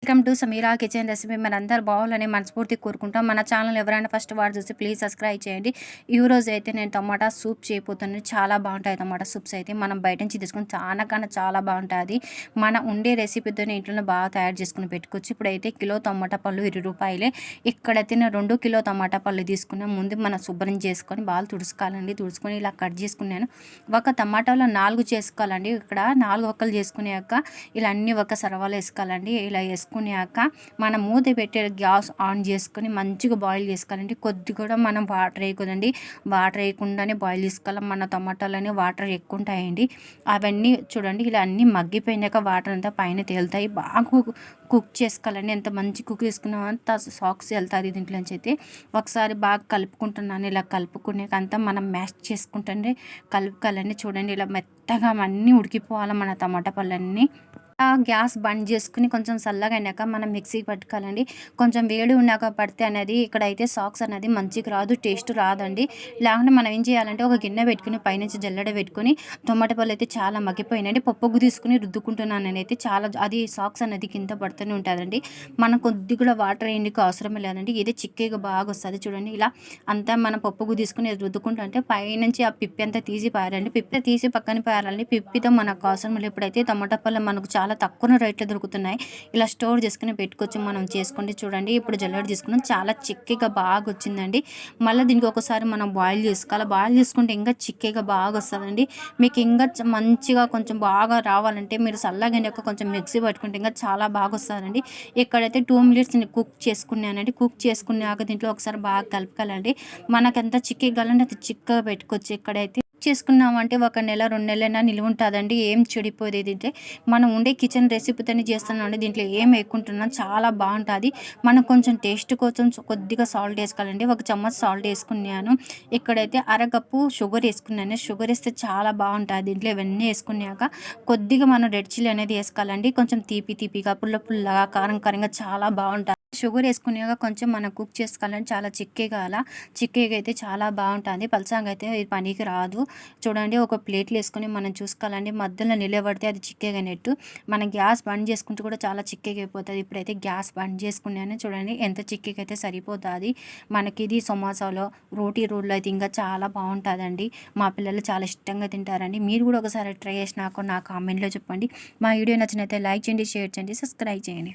Welcome to Sameera kitchen recipe. మనందరూ బాగుండాలని మనస్ఫూర్తిగా కోరుకుంటాం. మన ఛానల్ ఎవరైనా ఫస్ట్ వారు చూసి ప్లీజ్ సబ్స్క్రైబ్ చేయండి. ఈ రోజు అయితే నేను టమాటా సూప్ చేయబోతున్నాను. చాలా బాగుంటాయి టమాటా సూప్స్ అయితే. మనం బయట నుంచి తీసుకుని చాలా బాగుంటుంది. మన ఉండే రెసిపీతో ఇంట్లోనే బాగా తయారు చేసుకుని పెట్టుకోవచ్చు. ఇప్పుడైతే కిలో టమాటా పళ్ళు 20 రూపాయలే. ఇక్కడైతే నేను 2 కిలో టమాటా పళ్ళు తీసుకున్నాను. ముందు మనం శుభ్రం చేసుకొని బాగా తుడుచుకోవాలండి. తుడుచుకొని ఇలా కట్ చేసుకున్నాను. ఒక టమాటాలో 4 చేసుకోవాలండి. ఇక్కడ 4 ఒక్కలు చేసుకునేక ఇలా అన్ని ఒక సరవాలు వేసుకోవాలండి. ఇలా వేసుకున్నాక మనం మూత పెట్టి గ్యాస్ ఆన్ చేసుకొని మంచిగా బాయిల్ చేసుకోవాలండి. కొద్ది కూడా మనం వాటర్ వేయకూడదండి. వాటర్ వేయకుండానే బాయిల్ చేసుకోవాలి. మన టమాటాలని వాటర్ ఎక్కువ ఉంటాయండి. అవన్నీ చూడండి ఇలా అన్నీ మగ్గిపోయినాక వాటర్ అంతా పైన తేలుతాయి. బాగా కుక్ చేసుకోవాలండి. ఎంత మంచి కుక్ చేసుకున్నామో అంత సాక్స్ వెళ్తుంది దీంట్లోంచి అయితే. ఒకసారి బాగా కలుపుకుంటున్నాను. ఇలా కలుపుకునేక అంతా మనం మ్యాష్ చేసుకుంటుంటే కలుపుకోవాలండి. చూడండి ఇలా మెత్తగా అన్నీ ఉడికిపోవాలి మన టమాటా పళ్ళన్నీ. గ్యాస్ బంద్ చేసుకుని కొంచెం చల్లగా అయినాక మనం మిక్సీకి పట్టుకోవాలండి. కొంచెం వేడి ఉన్నాక పడితే అనేది ఇక్కడైతే సాక్స్ అనేది మంచిగా రాదు, టేస్ట్ రాదండి. లేకుంటే మనం ఏం చేయాలంటే ఒక గిన్నె పెట్టుకుని పైనుంచి జల్లెడ పెట్టుకుని టొమాటో పళ్ళు అయితే చాలా మగ్గిపోయినాయండి. పప్పుగు తీసుకుని రుద్దుకుంటున్నాను నేనైతే. చాలా అది సాక్స్ అనేది కింద పడుతూనే ఉంటుందండి. మనం కొద్ది కూడా వాటర్ వేయడానికి అవసరం లేదండి. ఇది చిక్కగా బాగా వస్తుంది చూడండి. ఇలా అంతా మనం పప్పుగు తీసుకుని రుద్దుకుంటుంటే పైనుంచి ఆ పిప్పి అంతా తీసి పారండి. పిప్పి తీసి పక్కన పారాలండి. పిప్పితో మనకు అవసరం లేదు. ఇప్పుడైతే టమాటా పళ్ళు మనకు చాలా తక్కువ రేట్లో దొరుకుతున్నాయి. ఇలా స్టోర్ చేసుకుని పెట్టుకోవచ్చు మనం చేసుకోండి. చూడండి ఇప్పుడు జల్లెడ తీసుకున్నాం. చాలా చిక్కగా బాగా వచ్చిందండి. మళ్ళీ దీనికి ఒకసారి మనం బాయిల్ చేసుకోవాలి. బాయిల్ చేసుకుంటే ఇంకా చిక్కగా బాగా వస్తుందండి. మీకు ఇంకా మంచిగా కొంచెం బాగా రావాలంటే మీరు చల్లగా కొంచెం మిక్సీ పట్టుకుంటే ఇంకా చాలా బాగా వస్తుందండి. ఇక్కడైతే 2 మినిట్స్ కుక్ చేసుకున్నానండి. కుక్ చేసుకున్నాక దీంట్లో ఒకసారి బాగా కలుపుకోవాలండి. మనకు ఎంత చిక్కగా కావాలంటే అంత చిక్కగా పెట్టుకోవచ్చు. ఇక్కడైతే చేసుకున్నామంటే 1 నెల 2 నెలలైనా నిలువ ఉంటుందండి. ఏం చెడిపోదు. ఇది మనం ఉండే కిచెన్ రెసిపీతోనే చేస్తున్నామండి. దీంట్లో ఏం వేసుకుంటున్నాం చాలా బాగుంటుంది. మనం కొంచెం టేస్ట్ కోసం కొద్దిగా సాల్ట్ వేసుకోవాలండి. 1 చెంచా సాల్ట్ వేసుకున్నాను. ఇక్కడైతే అరకప్పు షుగర్ వేసుకున్నాను. షుగర్ వేస్తే చాలా బాగుంటుంది. దీంట్లో ఇవన్నీ వేసుకున్నాక కొద్దిగా మనం రెడ్ చిల్లీ అనేది వేసుకోవాలండి. కొంచెం తీపిగా పుల్లగా కారంగా చాలా బాగుంటుంది. షుగర్ వేసుకునేగా కొంచెం మనం కుక్ చేసుకోవాలంటే చాలా చిక్కగా అలా చిక్కగా అయితే చాలా బాగుంటుంది. పలసంగా అయితే ఇది పనికి రాదు. చూడండి ఒక ప్లేట్లు వేసుకొని మనం చూసుకోవాలండి. మధ్యలో నిలబడితే అది చిక్కగా నెట్టు. మనం గ్యాస్ బంద్ చేసుకుంటే కూడా చాలా చిక్కగా అయిపోతుంది. ఇప్పుడైతే గ్యాస్ బంద్ చేసుకున్నాను. చూడండి ఎంత చిక్కగా అయితే సరిపోతుంది మనకి. ఇది సమోసాలో రోటీ రోడ్లో అయితే ఇంకా చాలా బాగుంటుందండి. మా పిల్లలు చాలా ఇష్టంగా తింటారండి. మీరు కూడా ఒకసారి ట్రై చేసినాక నా కామెంట్లో చెప్పండి. మా వీడియో నచ్చినైతే లైక్ చేయండి, షేర్ చేయండి, సబ్స్క్రైబ్ చేయండి.